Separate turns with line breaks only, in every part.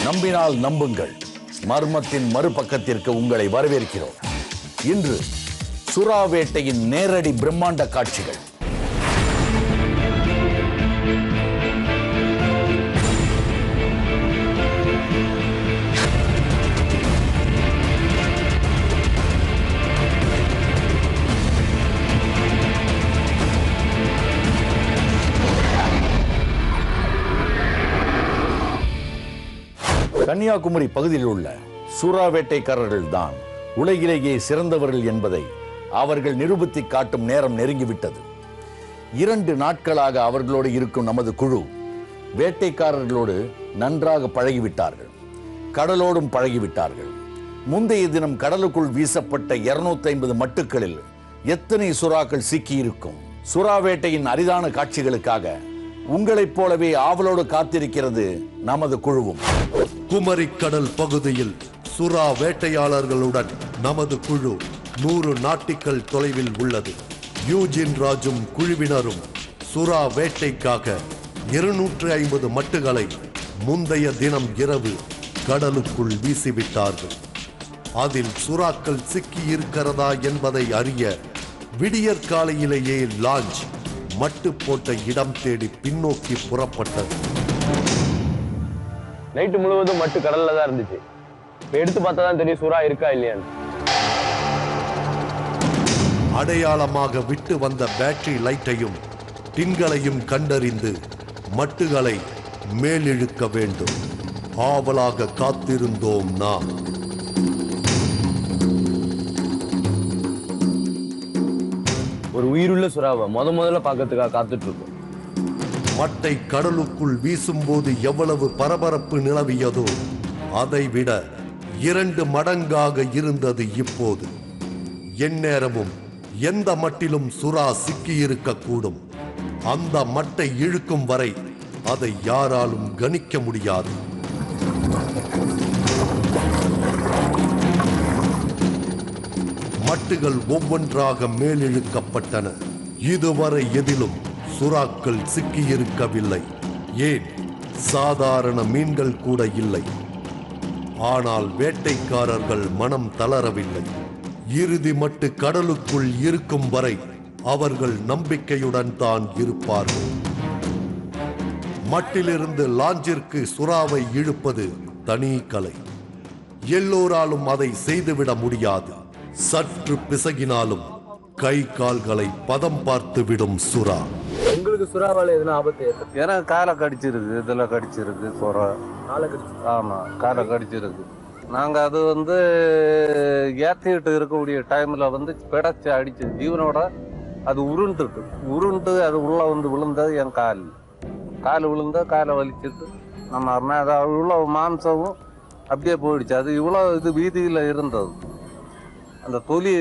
நம்பினால் நம்புங்கள். மர்மத்தின் மறுபக்கத்திற்கு உங்களை வரவேற்கிறோம். இன்று சுறா வேட்டையின் நேரடி பிரம்மாண்ட காட்சிகள். கன்னியாகுமரி பகுதியில் உள்ள சுறா வேட்டைக்காரர்கள் தான் உலகிலேயே சிறந்தவர்கள் என்பதை அவர்கள் நிரூபித்து காட்டும் நேரம் நெருங்கிவிட்டது. 2 நாட்களாக அவர்களோடு இருக்கும் நமது குழு வேட்டைக்காரர்களோடு நன்றாக பழகிவிட்டார்கள். கடலோடும் பழகிவிட்டார்கள். முந்தைய தினம் கடலுக்குள் வீசப்பட்ட 250 மட்டுக்களில் எத்தனை சுறாக்கள் சிக்கியிருக்கும்? சுறா வேட்டையின் அரிதான காட்சிகளுக்காக உங்களைப் போலவே ஆவலோடு காத்திருக்கிறது நமது குழுவும்.
குமரி கடல் பகுதியில் சுறா வேட்டையாளர்களுடன் நமது குழு 100 நாட்டிக்கல் தொலைவில் உள்ளது. யூஜின் ராஜும் குழுவினரும் சுறா வேட்டைக்காக 250 மட்டுகளை முந்தைய தினம் இரவு கடலுக்குள் வீசிவிட்டார்கள். அதில் சுறாக்கள் சிக்கி இருக்கிறதா என்பதை அறிய விடியற்காலையிலேயே லாஞ்ச் மட்டு போட்ட இடம் தேடி பின்னோக்கி புறப்பட்டது.
நைட்டு முழுவதும் மட்டு கடல்ல தான் இருந்துச்சு. இப்ப எடுத்து பார்த்தா தான் தெரியும் சுறா இருக்கா இல்லையான்னு.
அடையாளமாக விட்டு வந்த பேட்டரி லைட்டையும் டின்களையும் கண்டறிந்து மட்டுகளை மேலிழுக்க வேண்டும். ஆவலாக காத்திருந்தோம் நாம்.
ஒரு உயிருள்ள சுறாவை முதல்ல பார்க்கறதுக்காக காத்துட்டு இருக்கோம்.
மட்டை கடலுக்குள் வீசும்போது எவ்வளவு பரபரப்பு நிலவியதோ அதை விட 2 மடங்காக இருந்தது இப்போது. எந்நேரமும் எந்த மட்டிலும் சுறா சிக்கியிருக்கக்கூடும். அந்த மட்டை இழுக்கும் வரை அதை யாராலும் கணிக்க முடியாது. மட்டுகள் ஒவ்வொன்றாக மேலிழுக்கப்பட்டன. இதுவரை எதிலும் சுறாக்கள் சிக்கியிருக்கவில்லை. ஏன், சாதாரண மீன்கள் கூட இல்லை. ஆனால் வேட்டைக்காரர்கள் மனம் தளரவில்லை. இறுதி மட்டு கடலுக்குள் இருக்கும் வரை அவர்கள் நம்பிக்கையுடன் தான் இருப்பார்கள். மட்டிலிருந்து லாஞ்சிற்கு சுறாவை இழுப்பது தனி கலை. எல்லோராலும் அதை செய்துவிட முடியாது. சற்று பிசகினாலும் கை கால்களை பதம் பார்த்து விடும் சுறா.
உங்களுக்கு சுறாவால எதுனா ஆபத்து ஏற்படும்?
எனக்கு காலை கடிச்சிருக்கு, இதுல கடிச்சிருக்கு சுறா. ஆமா, காலை கடிச்சிருக்கு. நாங்க அது ஏற்றிட்டு இருக்கக்கூடிய டைம்ல பிடைச்சு அடிச்சு ஜீவனோட அது உருண்டு அது உள்ள விழுந்தது. என் கால் விழுந்த காலை வலிச்சிட்டு நம்ம இவ்வளவு மாம்சமும் அப்படியே போயிடுச்சு. அது இவ்வளவு வீதியில இருந்தது. அந்த தொலி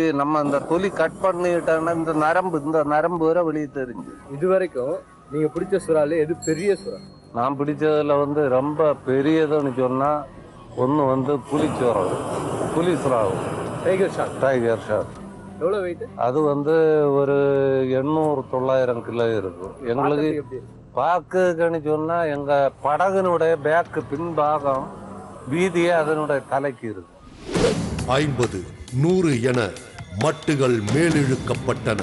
அந்த தொலி கட் பண்ணிட்டாங்கன்னா இந்த நரம்பு வரை வெளியே தெரிஞ்சு.
இது வரைக்கும் நீங்க பிடிச்ச சுறால எது பெரிய சுறா?
நான் பிடிச்சதுல ரொம்ப பெரியதுன்னு சொன்னா ஒன்று புலி சுறா, டைகர் ஷார்க்.
எவ்வளவு வெயிட்?
அது ஒரு 800-900 கிலோ இருக்கும். எங்களுக்கு பார்க்குன்னு சொன்னா எங்க படகுனுடைய பேக்கு பின்பாகம் வீதியே அதனுடைய தலைக்கு இருக்கு.
50, 100 என மட்டுகள் மேலிழுக்கப்பட்டன.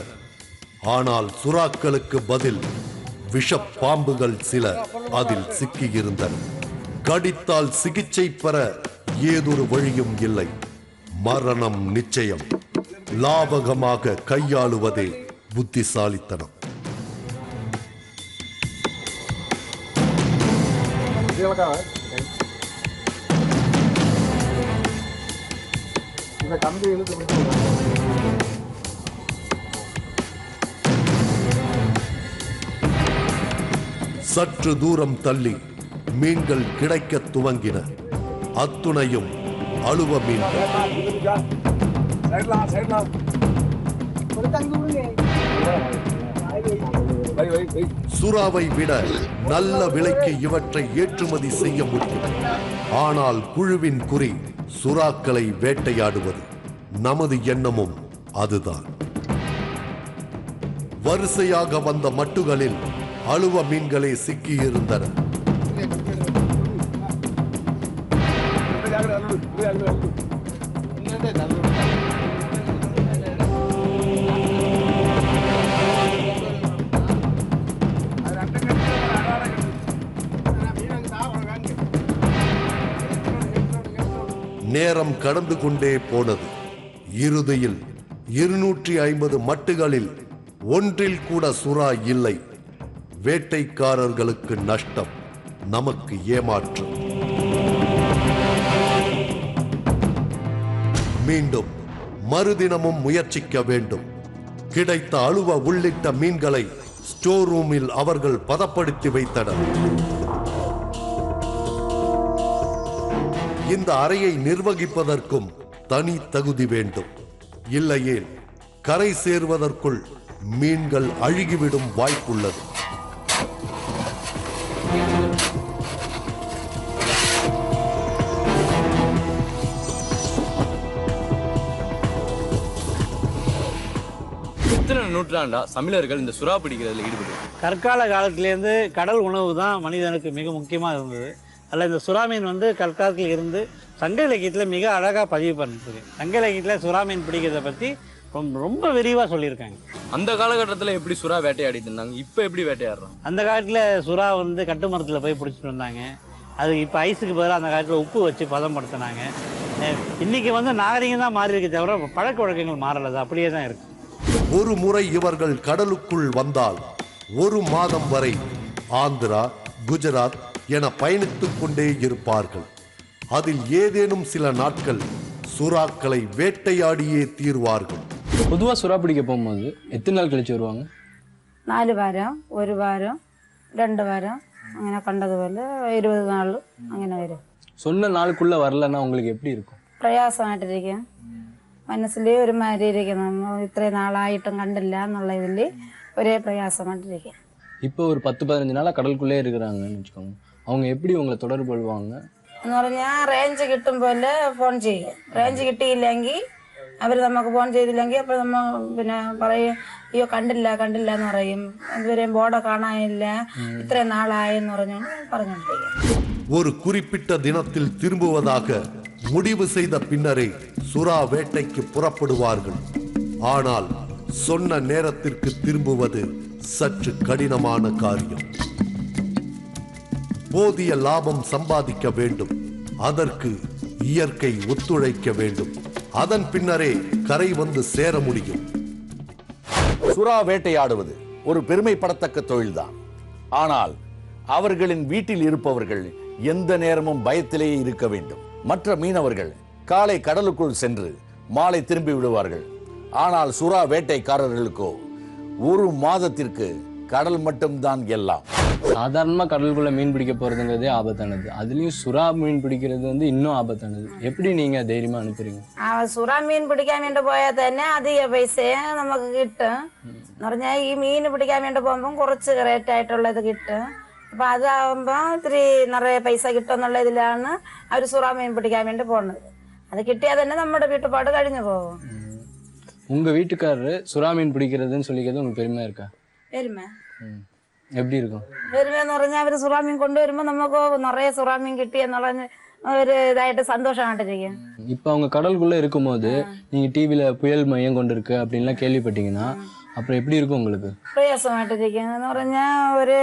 ஆனால் சுறாக்களுக்கு பதில் விஷப்பாம்புகள் சில அதில் சிக்கியிருந்தன. கடித்தால் சிகிச்சை பெற ஏதொரு வழியும் இல்லை. மரணம் நிச்சயம். லாபகமாக கையாளுவதே புத்திசாலித்தனம். சற்று தூரம் தள்ளி மீன்கள் கிடைக்க துவங்கின. அத்துணையும் அழுவ மீன்கள். சுறாவை விட நல்ல விலைக்கு இவற்றை ஏற்றுமதி செய்ய முடியும். ஆனால் குழுவின் குறி சுறாக்களை வேட்டையாடுவது. நமது எண்ணமும் அதுதான். வரிசையாக வந்த மட்டுகளில் அழுவ மீன்களே சிக்கியிருந்தன. நேரம் கடந்து கொண்டே போனது. இறுதியில் 250 மட்டுகளில் ஒன்றில் கூட சுறா இல்லை. வேட்டைக்காரர்களுக்கு நஷ்டம், நமக்கு ஏமாற்றம். மீண்டும் மறுதினமும் முயற்சிக்க வேண்டும். கிடைத்த அழுவ உள்ளிட்ட மீன்களை ஸ்டோர் ரூமில் அவர்கள் பதப்படுத்தி வைத்தனர். இந்த அறையை நிர்வகிப்பதற்கும் தனி தகுதி வேண்டும். இல்லையேல் கரை சேர்வதற்குள் மீன்கள் அழுகிவிடும் வாய்ப்புள்ளது.
எத்தனை நூற்றாண்டா தமிழர்கள் இந்த சுறா பிடிக்கிறதுல ஈடுபட்டு?
கற்கால காலத்திலேருந்து கடல் உணவு தான் மனிதனுக்கு மிக முக்கியமாக இருந்தது. அதில் இந்த சுறா மீன் வந்து கற்காலத்தில் இருந்து சங்க இலக்கியத்தில் மிக அழகாக பதிவு பண்ணிருக்கு. சங்க இலக்கியத்தில் சுறா மீன் பிடிக்கிறத பற்றி ரொம்ப விரிவாக சொல்லியிருக்காங்க.
அந்த காலகட்டத்தில் எப்படி சுறா வேட்டையாடிட்டு இருந்தாங்க, இப்போ எப்படி வேட்டையாடுறாங்க?
அந்த காலத்தில் சுறா வந்து கட்டு மரத்தில் போய் பிடிச்சிட்டு வந்தாங்க. அது இப்போ ஐஸுக்கு பதிலாக அந்த காலத்தில் உப்பு வச்சு பதப்படுத்தினாங்க. இன்றைக்கி வந்து நாகரிகம் தான் மாறி இருக்கு தவிர பழக்க வழக்கங்கள் மாறலது அப்படியே தான் இருக்கு.
ஒரு முறை இவர்கள் கடலுக்குள் வந்தால் 1 மாதம் வரை ஆந்திரா, குஜராத் என பயணித்துக் கொண்டே இருப்பார்கள். அதில் ஏதேனும் சில நாட்கள் சுறாக்களை வேட்டையாடியே தீர்வார்கள்.
பொதுவாக சுறா பிடிக்க போகும்போது எத்தனை நாள் கழிச்சு வருவாங்க?
4 வாரம், 1 வாரம், 2 வாரம் അങ്ങനെ കണ്ടതുപോലെ 20 നാൾ അങ്ങനെ വരും.
சொன்ன நாளுக்குள்ள வரலன்னா உங்களுக்கு எப்படி இருக்கும்?
പ്രയാസമായിട്ടിരിക്കും. മനസ്സിൽ ഒരു മാതിരി ഇരിക്കും. നമ്മൾ ഇത്രയും നാളായിട്ടും കണ്ടില്ല എന്നുള്ള ഇതിൽ ഒരേ പ്രയാസമായിട്ടിരിക്കും.
இப்போ ஒரு 10-15 நாளாக கடலுக்குள்ளே இருக்கிறாங்கன்னு வச்சுக்கோங்க, அவங்க எப்படி உங்களை தொடர்பு கொள்வாங்க?
എന്ന് പറഞ്ഞാൽ റേഞ്ച് കിട്ടും പോലെ ഫോൺ ചെയ്യും. റേഞ്ച് കിട്ടിയില്ലെങ്കിൽ അവർ നമുക്ക് ഫോൺ ചെയ്തില്ലെങ്കിൽ അപ്പോൾ നമ്മൾ പിന്നെ പറയും അയ്യോ കണ്ടില്ല എന്ന് പറയും. ഇതുവരെയും ബോർഡ് കാണാനില്ല, ഇത്രയും നാളായെന്ന് പറഞ്ഞുകൊണ്ടിരിക്കും.
ஒரு குறிப்பிட்ட தினத்தில் திரும்புவதாக முடிவு செய்த பின்னரே சுறா வேட்டைக்கு புறப்படுவார்கள். ஆனால் சொன்ன நேரத்திற்கு திரும்புவது சற்று கடினமான காரியம். போதிய லாபம் சம்பாதிக்க வேண்டும். அதற்கு இயற்கை ஒத்துழைக்க வேண்டும். அதன் பின்னரே கரை வந்து சேர முடியும்.
சுறா வேட்டையாடுவது ஒரு பெருமைப்படத்தக்க தொழில்தான். ஆனால் அவர்களின் வீட்டில் இருப்பவர்கள் எந்த நேரமும் பயத்திலேயே இருக்க வேண்டும். மற்ற மீனவர்கள் காலை கடலுக்குள் சென்று மாலை திரும்பி விடுவார்கள். ஆனால் சுறா வேட்டைக்காரர்களுக்கோ 1 மாதத்திற்கு கடல் மட்டும்தான் எல்லாம்.
சாதாரணமாக கடலுக்குள்ள மீன் பிடிக்க போறதுங்கிறதே ஆபத்தானது. அதுலயும் சுறா மீன் பிடிக்கிறது வந்து இன்னும் ஆபத்தானது. எப்படி நீங்க தைரியமா அனுப்புறீங்க?
സുറാ മീൻ പിടിക്കാൻ വേണ്ടി പോയാൽ തന്നെ അധിക പൈസ നമുക്ക് കിട്ടും. എന്ന് പറഞ്ഞാൽ ഈ മീൻ പിടിക്കാൻ വേണ്ടി പോകുമ്പോൾ കുറച്ച് റേറ്റ് ആയിട്ടുള്ളത് കിട്ടും. അപ്പം അതാകുമ്പോൾ ഇത്തിരി നിറയെ പൈസ കിട്ടും എന്നുള്ള ഇതിലാണ് അവർ സുറാ മീൻ പിടിക്കാൻ വേണ്ടി പോകുന്നത്. അത് കിട്ടിയാൽ തന്നെ നമ്മുടെ വീട്ടുപാട് കഴിഞ്ഞു പോകും.
உங்க வீட்டுக்காரரு சுறா மீன் பிடிக்கிறதுன்னு சொல்லிக்கிறது உங்களுக்கு பெருமையா இருக்கா?
പെരുമ
எப்படி இருக்கும்?
പെരുമയെന്ന് പറഞ്ഞാൽ അവർ സുറാ മീൻ കൊണ്ടുവരുമ്പോൾ നമുക്ക് നിറയെ സുറാ മീൻ കിട്ടി എന്നുള്ള ഒരു ഇതായിട്ട് സന്തോഷമായിട്ടിരിക്കും.
இப்போ அவங்க கடலுக்குள்ள இருக்கும்போது நீங்க டிவியில புயல் மையம் கொண்டு இருக்கு அப்படின்லாம் கேள்விப்பட்டீங்கன்னா அப்புறம் எப்படி இருக்கும் உங்களுக்கு?
പ്രയാസമായിട്ടിരിക്കും. എന്ന് പറഞ്ഞാൽ ഒരു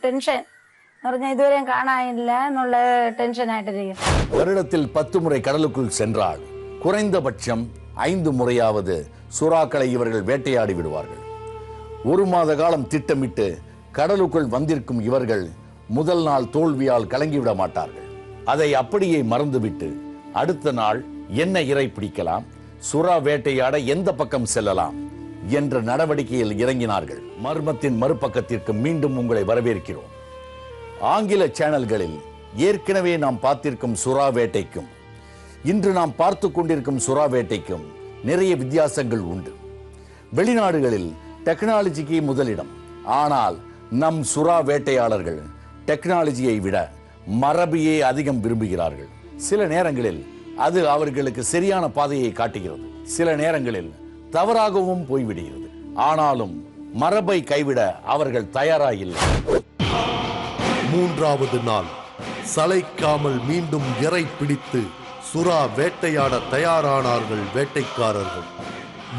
ടെൻഷൻ എന്ന് പറഞ്ഞാൽ ഇതുവരെയും കാണാനില്ല എന്നുള്ള ടെൻഷനായിട്ടിരിക്കും.
வருடத்தில் 10 முறை கடலுக்குள் சென்றால் குறைந்தபட்சம் 5 முறையாவது சுறாக்களை இவர்கள் வேட்டையாடி விடுவார்கள். 1 மாத காலம் திட்டமிட்டு கடலுக்குள் வந்திருக்கும் இவர்கள் முதல் நாள் தோல்வியால் கலங்கிவிட மாட்டார்கள். அதை அப்படியே மறந்துவிட்டு அடுத்த நாள் என்ன இறை பிடிக்கலாம், சுறா வேட்டையாட எந்த பக்கம் செல்லலாம் என்ற நடவடிக்கையில் இறங்கினார்கள். மர்மத்தின் மறுபக்கத்திற்கு மீண்டும் உங்களை வரவேற்கிறோம். ஆங்கில சேனல்களில் ஏற்கனவே நாம் பார்த்திருக்கும் சுறா வேட்டைக்கும் இன்று நாம் பார்த்து கொண்டிருக்கும் சுறா வேட்டைக்கும் நிறைய வித்தியாசங்கள் உண்டு. வெளிநாடுகளில் டெக்னாலஜிக்கு முதலிடம். ஆனால் நம் சுறா வேட்டையாளர்கள் டெக்னாலஜியை விட மரபையே அதிகம் விரும்புகிறார்கள். சில நேரங்களில் அது அவர்களுக்கு சரியான பாதையை காட்டுகிறது, சில நேரங்களில் தவறாகவும் போய்விடுகிறது. ஆனாலும் மரபை கைவிட அவர்கள் தயாராயில்லை.
மூன்றாவது நாள் சளைக்காமல் மீண்டும் இரை பிடித்து சுறா வேட்டையாட தயாரானார்கள் வேட்டைக்காரர்கள்.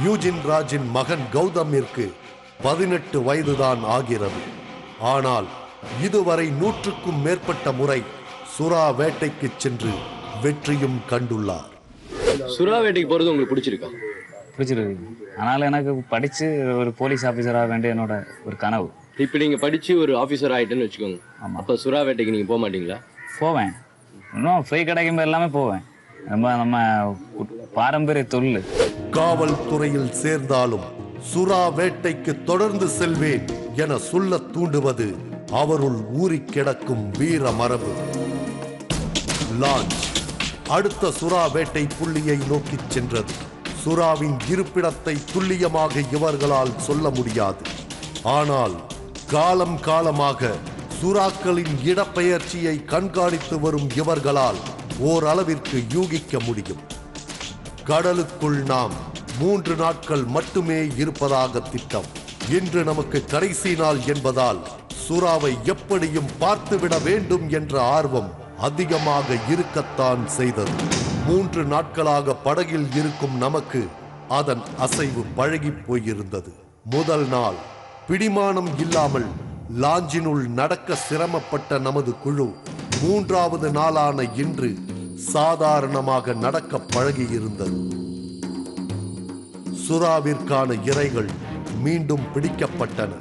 யூஜின் ராஜின் மகன் கௌதமிற்கு 18 வயதுதான் ஆகிறது. ஆனால் இதுவரை 100க்கும் மேற்பட்ட முறை சுறா வேட்டைக்கு சென்று வெற்றியும் கண்டுள்ளார்.
சுறா வேட்டைக்கு போறது உங்களுக்கு பிடிச்சிருக்கா?
பிடிச்சிருக்கு. ஆனால் எனக்கு படித்து ஒரு போலீஸ் ஆஃபீஸராக வேண்டிய என்னோட ஒரு கனவு.
இப்போ நீங்கள் படித்து ஒரு ஆஃபீஸர் ஆகிட்டேன்னு வச்சுக்கோங்க.
ஆமாம்.
அப்போ சுறா வேட்டைக்கு நீங்கள் போக மாட்டீங்களா?
போவேன். இன்னும் ஃப்ரீ கிடைக்கும் எல்லாமே போவேன். நம்ம பாரம்பரிய தொழில்.
காவல்துறையில் சேர்ந்தாலும் சுறா வேட்டைக்கு தொடர்ந்து செல்வேன் என சொல்ல தூண்டுவது அவருள் ஊறி கிடக்கும் வீர மரபு. லாஞ்ச் அடுத்த சுறா வேட்டை புள்ளியை நோக்கி சென்றது. சுறாவின் இருப்பிடத்தை துல்லியமாக இவர்களால் சொல்ல முடியாது. ஆனால் காலம் காலமாக சுறாக்களின் இடப்பெயர்ச்சியை கண்காணித்து வரும் இவர்களால் ஓரளவிற்கு யூகிக்க முடியும். கடலுக்குள் நாம் 3 நாட்கள் மட்டுமே இருப்பதாக திட்டம். இன்று நமக்கு கடைசி நாள் என்பதால் சுறாவை எப்படியும் பார்த்துவிட வேண்டும் என்ற ஆர்வம் அதிகமாக இருக்கத்தான் செய்தது. 3 நாட்களாக படகில் இருக்கும் நமக்கு அதன் அசைவு பழகி போயிருந்தது. முதல் நாள் பிடிமானம் இல்லாமல் லாஞ்சினுள் நடக்க சிரமப்பட்ட நமது குழு 3வது நாளான இன்று சாதாரணமாக நடக்க பழகியிருந்தது. சுறாவிற்கான இரைகள் மீண்டும் பிடிக்கப்பட்டன.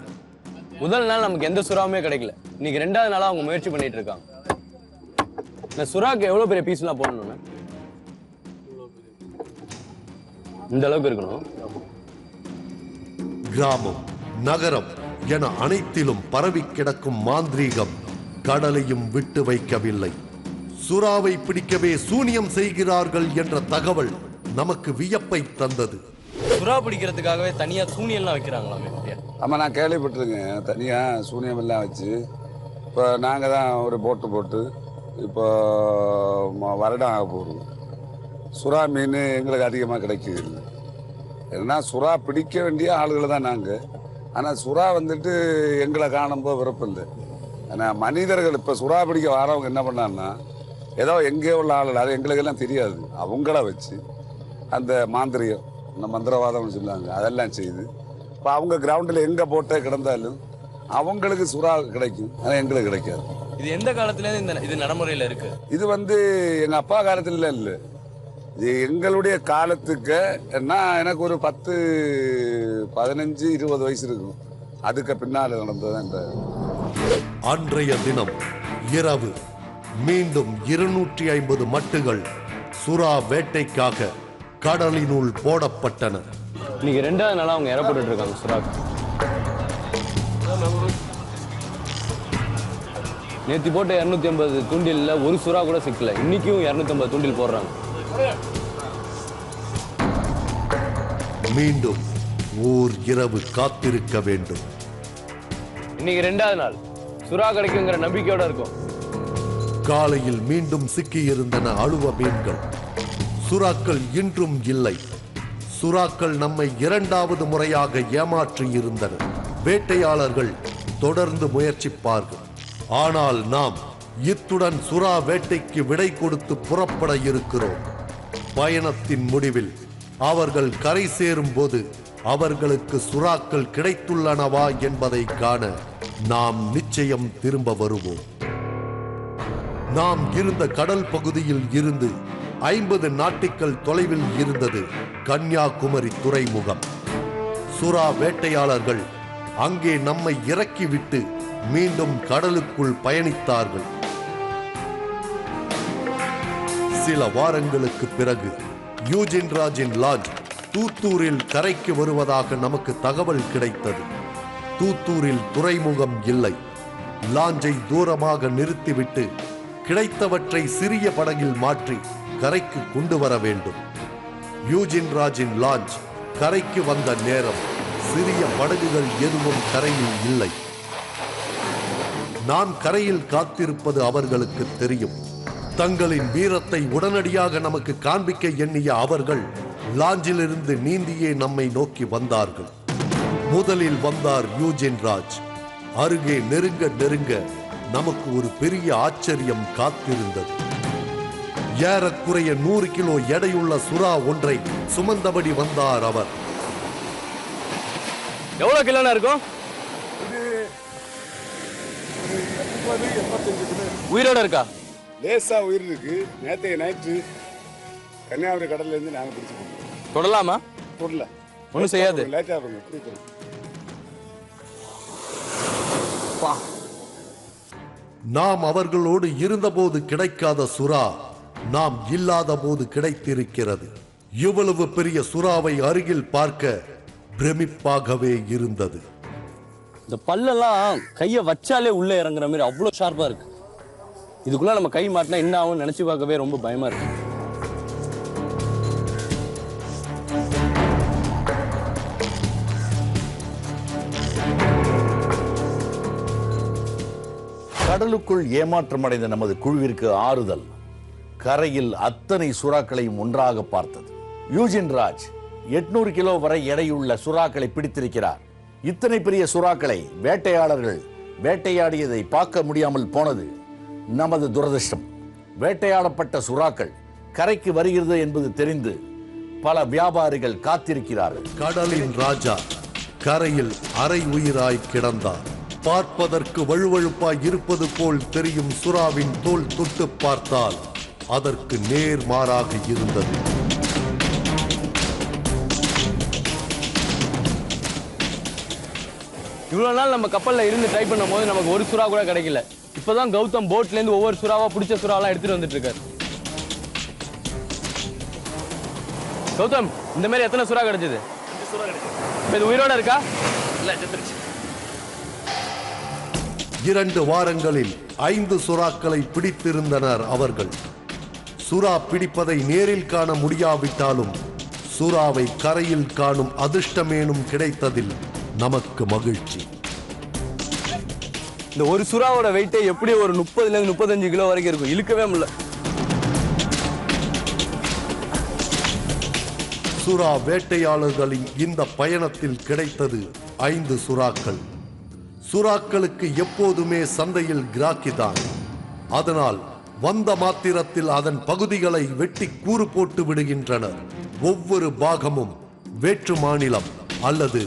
முதல் நாள் நமக்கு எந்த சுறாவுமே கிடைக்கல. இன்னைக்கு 2வது நாளா அவங்க முயற்சி பண்ணிட்டு இருக்காங்க. இந்த சுறாக்கு எவ்வளவு பெரிய பீஸ்லாம் போடணும்? இந்த அளவுக்கு இருக்கணும்.
கிராமம் நகரம் என அனைத்திலும் பரவி கிடக்கும் மாந்திரீகம் கடலையும் விட்டு வைக்கவில்லை. சுறாவை பிடிக்கவே சூனியம் செய்கிறார்கள் என்ற தகவல் நமக்கு வியப்பை தந்தது.
சுறா பிடிக்கிறதுக்காகவே தனியா சூனியெல்லாம் வைக்கிறாங்களா?
ஆமாம், நான் கேள்விப்பட்டிருக்கேன். தனியாக சூனியம் எல்லாம் வச்சு இப்போ நாங்கள் தான் ஒரு போட்டு போட்டு இப்போ வருடம் ஆக போகிறோம். சுறா மீன் எங்களுக்கு அதிகமாக கிடைக்குது. ஏன்னா சுறா பிடிக்க வேண்டிய ஆளுகளை தான் நாங்கள். ஆனால் சுறா வந்துட்டு எங்களை காணும்போது விருப்பம். ஆனால் மனிதர்கள் இப்போ சுறா பிடிக்க வரவங்க என்ன பண்ணான்னா, ஏதோ எங்கேயோ உள்ள ஆளுகள், அது எங்களுக்கெல்லாம் தெரியாது, அவங்கள வச்சு அந்த மாந்திரியம், இந்த மந்திரவாதம்னு சொல்லுவாங்க, அதெல்லாம் செய்து இப்போ அவங்க கிரவுண்டில் எங்கே போட்டே கிடந்தாலும் அவங்களுக்கு சுறா கிடைக்கும், ஆனால் எங்களுக்கு கிடைக்காது.
இது எந்த காலத்துலேருந்து இது நடைமுறையில் இருக்கு?
இது வந்து எங்கள் அப்பா காலத்துல இல்லை, இது எங்களுடைய காலத்துக்கு. எனக்கு ஒரு 10, 15, 20 வயசு இருக்கும். அதுக்கு பின்னால் நடந்ததுதான் இந்த.
அன்றைய தினம் இரவு மீண்டும் 250 மட்டுகள் சுறா வேட்டைக்காக கடலினுள் போடப்பட்டன.
இன்னைக்கு 2வது நாளா அவங்க இறப்பட்டு இருக்காங்க சுறாக்கு. நேற்று போட்ட 250 தூண்டில்ல ஒரு சுறா கூட சிக்கல. இன்னைக்கும் 250 தூண்டில் போடுறாங்க.
மீண்டும் ஓர் இரவு காத்திருக்க வேண்டும்.
இன்னைக்கு 2வது நாள் சுறா கிடைக்குங்கிற நம்பிக்கையோட இருக்கும்.
காலையில் மீண்டும் சிக்கியிருந்தன அழுவ மீன்கள். சுறாக்கள் இன்றும் இல்லை. சுறாக்கள் நம்மை 2வது முறையாக ஏமாற்றி இருந்தன. வேட்டையாளர்கள் தொடர்ந்து முயற்சிப்பார்கள். ஆனால் நாம் இத்துடன் சுறா வேட்டைக்கு விடை கொடுத்து புறப்பட இருக்கிறோம். பயணத்தின் முடிவில் அவர்கள் கரை சேரும் போது அவர்களுக்கு சுறாக்கள் கிடைத்துள்ளனவா என்பதை காண நாம் நிச்சயம் திரும்ப வருவோம். நாம் இருந்த கடல் பகுதியில் இருந்து 50 நாட்டிக்கல் தொலைவில் இருந்தது கன்னியாகுமரி துறைமுகம். சுறா வேட்டையாளர்கள் அங்கே நம்மை இறக்கிவிட்டு மீண்டும் கடலுக்குள் பயணித்தார்கள். சில வாரங்களுக்கு பிறகு யூஜின் ராஜின் லாஞ்ச் தூத்தூரில் கரைக்கு வருவதாக நமக்கு தகவல் கிடைத்தது. தூத்தூரில் துறைமுகம் இல்லை. லாஞ்சை தூரமாக நிறுத்திவிட்டு கிடைத்தவற்றை சிறிய படகில் மாற்றி கரைக்கு கொண்டு வர வேண்டும். யூஜின் ராஜின் லாஞ்ச் கரைக்கு வந்த நேரம் சிறிய படகுகள் எதுவும் கரையில் இல்லை. நாம் கரையில் காத்திருப்பது அவர்களுக்கு தெரியும். தங்களின் வீரத்தை உடனடியாக நமக்கு காண்பிக்க எண்ணிய அவர்கள் லாஞ்சிலிருந்து நீந்தியே நம்மை நோக்கி வந்தார்கள். முதலில் வந்தார் யூஜின் ராஜ். அருகே நெருங்க நெருங்க நமக்கு ஒரு பெரிய ஆச்சரியம் காத்திருந்தது. ஏறக்குறைய 100 கிலோ எடையுள்ள சுறா ஒன்றை சுமந்தபடி வந்தார் அவர்.
எவ்வளவு கிலோனா இருக்கும்? உயிரோட இருக்கா?
லேசா உயிர் இருக்கு. நேற்றைய நைட்டு கன்னியாகுமரி கடல்ல இருந்து நாங்க பிடிச்சு
தொடலாமா?
தொடல,
ஒன்றும் செய்யாது.
லேட்டா
நாம் அவர்களோடு இருந்தபோது கிடைக்காத சுறா நாம் இல்லாத போது கிடைத்திருக்கிறது. இவ்வளவு பெரிய சுறாவை அருகில் பார்க்க பிரமிப்பாகவே இருந்தது.
இந்த பல்லெல்லாம் கையை வச்சாலே உள்ள இறங்குற மாதிரி அவ்வளவு ஷார்ப்பா இருக்கு. இதுக்குள்ள நம்ம கை மாட்டினா என்ன ஆகும் நினைச்சு பார்க்கவே ரொம்ப பயமா இருக்கு.
கடலுக்குள் ஏமாற்றமடைந்த நமது குழுவிற்கு ஆறுதல் கரையில் அத்தனை சுறாக்களையும் ஒன்றாக பார்த்தது. யூஜின் ராஜ் 800 கிலோ வரை எடையுள்ள சுறாக்களை பிடித்திருக்கிறார். இத்தனை பெரிய சுறாக்களை வேட்டையாளர்கள் வேட்டையாடியதை பார்க்க முடியாமல் போனது நமது துரதிர்ஷ்டம். வேட்டையாடப்பட்ட சுறாக்கள் கரைக்கு வருகிறது என்பது தெரிந்து பல வியாபாரிகள் காத்திருக்கிறார்கள்.
கடலின் ராஜா கரையில் அரை உயிராய் கிடந்தார். பார்ப்பதற்கு வழுவழுப்பாய் இருப்பது போல் தெரியும் சுறாவின் தோல் தொட்டு பார்த்தால் அதற்கு நேர்மாறாக இருந்தது.
இவ்வளவு நாள் நம்ம கப்பல்ல இருந்து ட்ரை பண்ணும் போது நமக்கு ஒரு சுறா கூட கிடைக்கல. இப்பதான் கௌதம் போட்ல இருந்து ஒவ்வொரு சுறாவா பிடிச்ச சுறாவெல்லாம் எடுத்துட்டு வந்துட்டு இருக்காரு. கௌதம், இந்த மாதிரி எத்தனை சுறா கிடைச்சது? 5 சுறா கிடைச்சது. இது உயிரோட இருக்கா? இல்ல, செத்துருச்சு.
2 வாரங்களில் 5 சுறாக்களை பிடித்திருந்தனர் அவர்கள். சுறா பிடிப்பதை நேரில் காண முடியாவிட்டாலும் சுறாவை கரையில் காணும் அதிர்ஷ்டமேனும் கிடைத்ததில் நமக்கு மகிழ்ச்சி.
இந்த ஒரு சுறாவோட வெயிட்டே எப்படி ஒரு 30 to 35 கிலோ வரைக்கும் இருக்கும். இழுக்கவே முடியல.
சுறா வேட்டையாளர்களின் இந்த பயணத்தில் கிடைத்தது 5 சுறாக்கள். சுறாக்களுக்கு எப்போதுமே சந்தையில் கிராக்கிதான். அதனால் வந்த மாத்திரத்தில் அதன் பகுதிகளை வெட்டி கூறு போட்டு விடுகின்றனர். ஒவ்வொரு பாகமும் வேற்று மாநிலம் அல்லது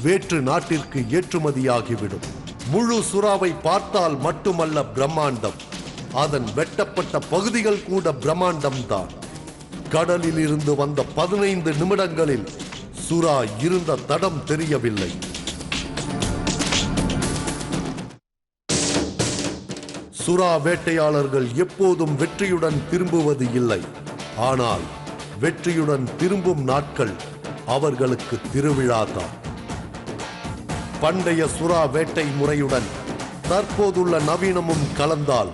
வேற்று நாட்டிற்கு ஏற்றுமதியாகிவிடும். முழு சுறாவை பார்த்தால் மட்டுமல்ல பிரம்மாண்டம், அதன் வெட்டப்பட்ட பகுதிகள் கூட பிரம்மாண்டம்தான். கடலில் இருந்து வந்த 15 நிமிடங்களில் சுறா இருந்த தடம் தெரியவில்லை. சுறா வேட்டையாளர்கள் எப்போதும் வெற்றியுடன் திரும்புவது இல்லை. ஆனால் வெற்றியுடன் திரும்பும் நாட்கள் அவர்களுக்கு திருவிழாதான். பண்டைய சுறா வேட்டை முறையுடன் தற்போதுள்ள நவீனமும் கலந்தால்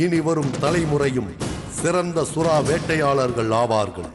இனி வரும் தலைமுறையும் சிறந்த சுறா வேட்டையாளர்கள் ஆவார்கள்.